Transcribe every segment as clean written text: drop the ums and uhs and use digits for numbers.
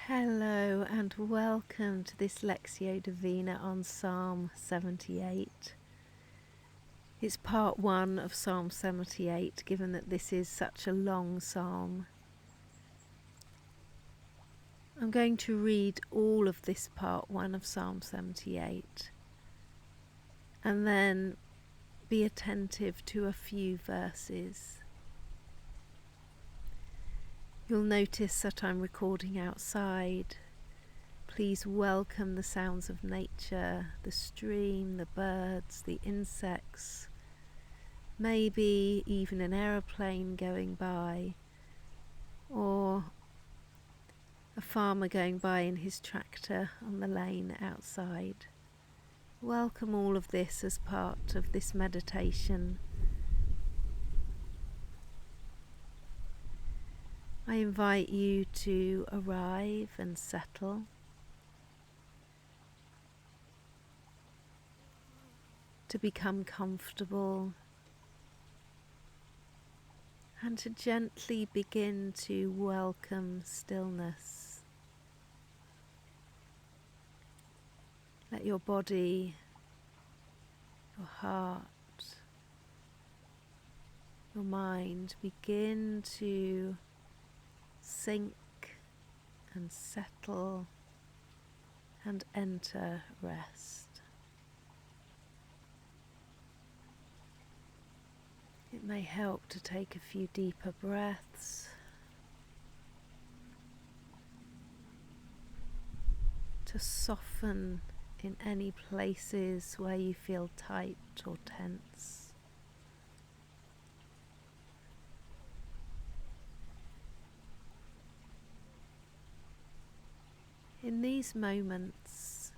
Hello and welcome to this Lectio Divina on Psalm 78. It's part 1 of Psalm 78, given that this is such a long psalm. I'm going to read all of this part 1 of Psalm 78 and then be attentive to a few verses. You'll notice that I'm recording outside. Please welcome the sounds of nature, the stream, the birds, the insects, maybe even an aeroplane going by, or a farmer going by in his tractor on the lane outside. Welcome all of this as part of this meditation. I invite you to arrive and settle, to become comfortable, and to gently begin to welcome stillness. Let your body, your heart, your mind begin to sink and settle and enter rest. It may help to take a few deeper breaths, to soften in any places where you feel tight or tense. In these moments,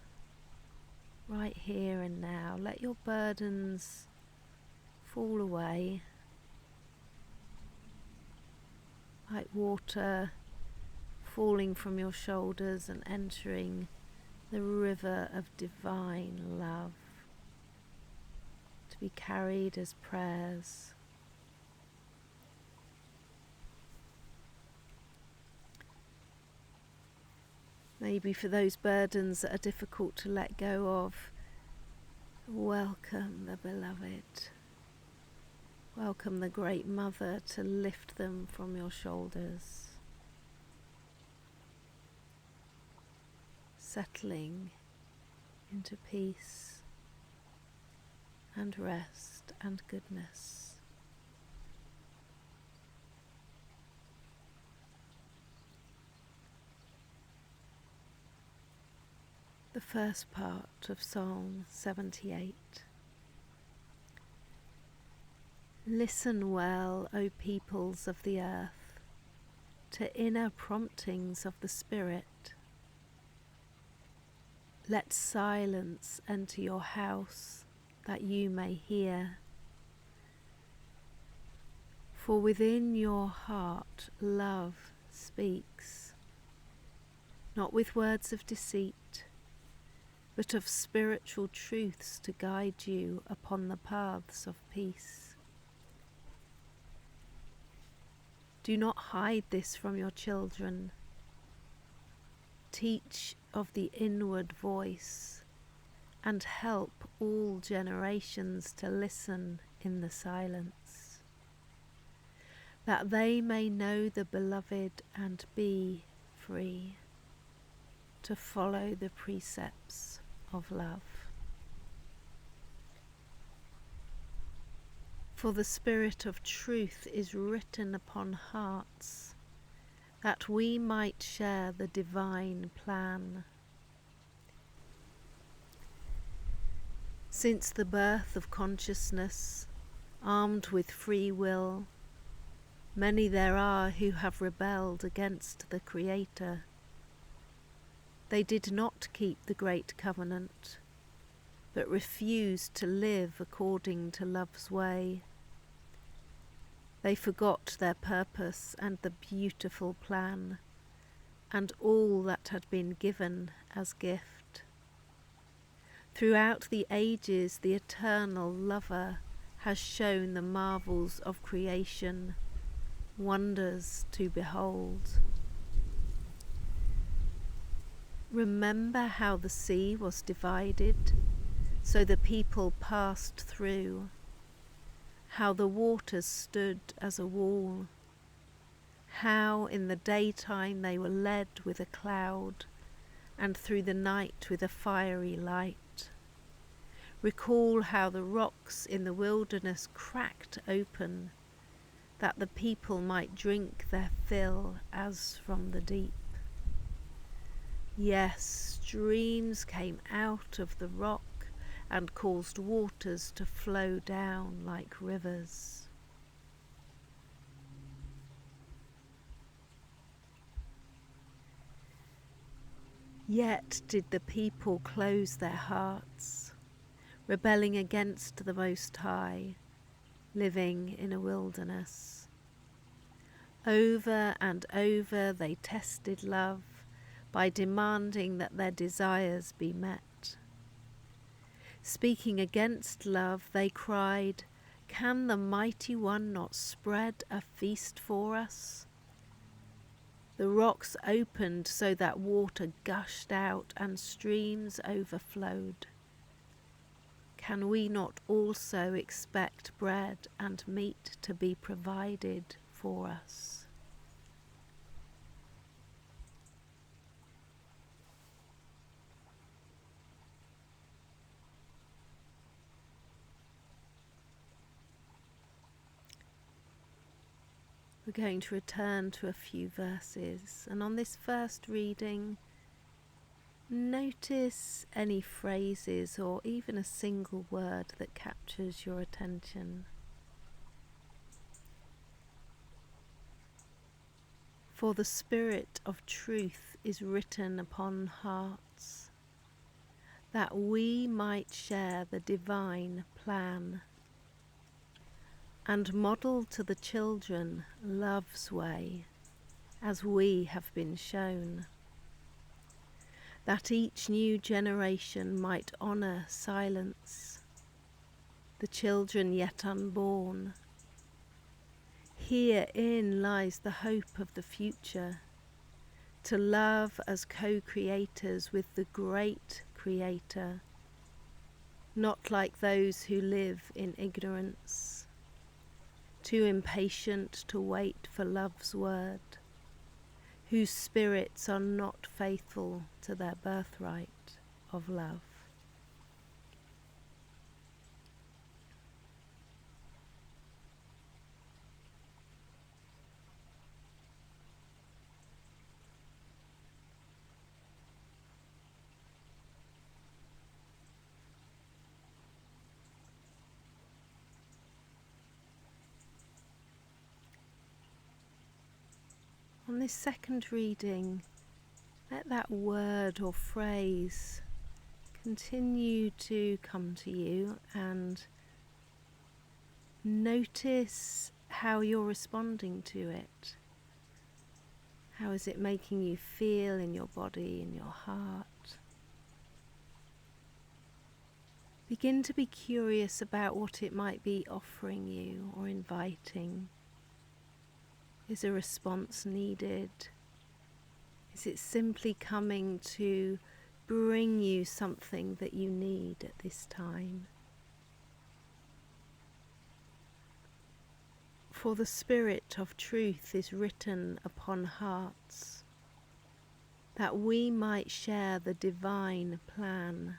right here and now, let your burdens fall away like water falling from your shoulders and entering the river of divine love, to be carried as prayers. Maybe for those burdens that are difficult to let go of, welcome the beloved. Welcome the Great Mother to lift them from your shoulders. Settling into peace and rest and goodness. The first part of Psalm 78. Listen well, O peoples of the earth, to inner promptings of the Spirit. Let silence enter your house, that you may hear. For within your heart love speaks, not with words of deceit, but of spiritual truths to guide you upon the paths of peace. Do not hide this from your children. Teach of the inward voice, and help all generations to listen in the silence, that they may know the beloved and be free, to follow the precepts of love. For the Spirit of truth is written upon hearts, that we might share the divine plan. Since the birth of consciousness, armed with free will, many there are who have rebelled against the Creator. They did not keep the great covenant, but refused to live according to love's way. They forgot their purpose and the beautiful plan, and all that had been given as gift. Throughout the ages, the eternal Lover has shown the marvels of creation, wonders to behold. Remember how the sea was divided, so the people passed through, how the waters stood as a wall, how in the daytime they were led with a cloud, and through the night with a fiery light. Recall how the rocks in the wilderness cracked open, that the people might drink their fill as from the deep. Yes, streams came out of the rock and caused waters to flow down like rivers. Yet did the people close their hearts, rebelling against the Most High, living in a wilderness. Over and over they tested love by demanding that their desires be met. Speaking against love, they cried, "Can the Mighty One not spread a feast for us?" The rocks opened so that water gushed out and streams overflowed. Can we not also expect bread and meat to be provided for us? We're going to return to a few verses, and on this first reading, notice any phrases or even a single word that captures your attention. For the Spirit of truth is written upon hearts, that we might share the divine plan, and model to the children love's way, as we have been shown, that each new generation might honour silence, the children yet unborn. Herein lies the hope of the future, to love as co-creators with the great Creator, not like those who live in ignorance, too impatient to wait for love's word, whose spirits are not faithful to their birthright of love. On this second reading, let that word or phrase continue to come to you, and notice how you're responding to it. How is it making you feel in your body, in your heart? Begin to be curious about what it might be offering you or inviting. Is a response needed? Is it simply coming to bring you something that you need at this time? For the Spirit of truth is written upon hearts, that we might share the divine plan,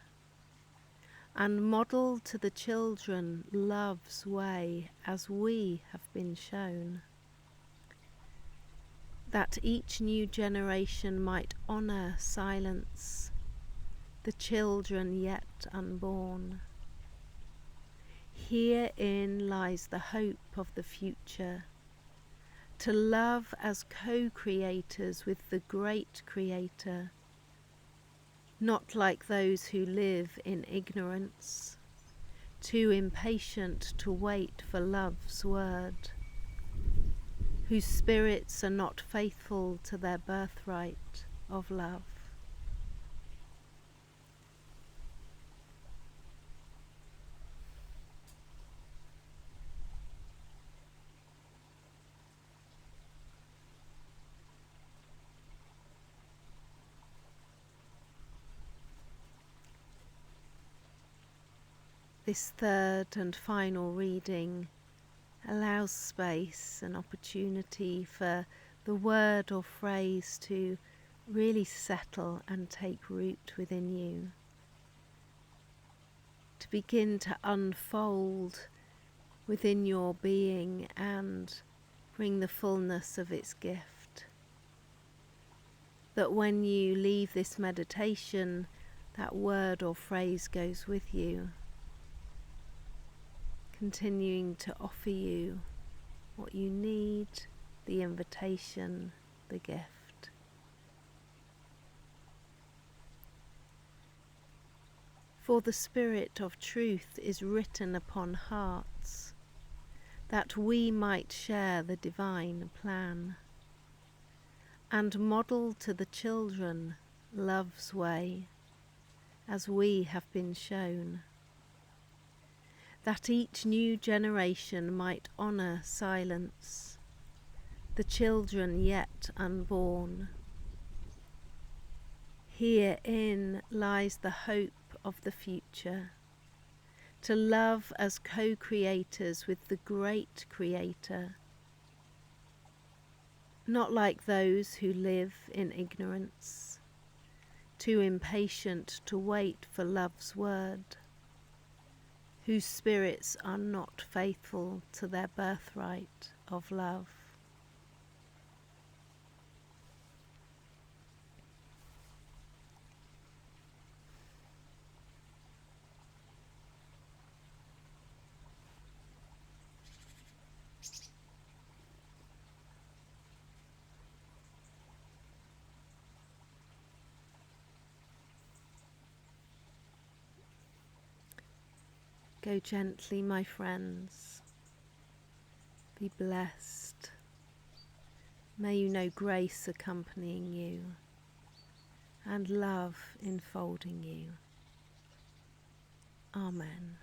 and model to the children love's way as we have been shown, that each new generation might honour silence, the children yet unborn. Herein lies the hope of the future, to love as co-creators with the great Creator, not like those who live in ignorance, too impatient to wait for love's word, whose spirits are not faithful to their birthright of love. This third and final reading allows space and opportunity for the word or phrase to really settle and take root within you, to begin to unfold within your being and bring the fullness of its gift. That when you leave this meditation, that word or phrase goes with you, continuing to offer you what you need, the invitation, the gift. For the Spirit of truth is written upon hearts, that we might share the divine plan, and model to the children love's way, as we have been shown, that each new generation might honour silence, the children yet unborn. Herein lies the hope of the future, to love as co-creators with the great Creator, not like those who live in ignorance, too impatient to wait for love's word, whose spirits are not faithful to their birthright of love. Go gently, my friends. Be blessed. May you know grace accompanying you and love enfolding you. Amen.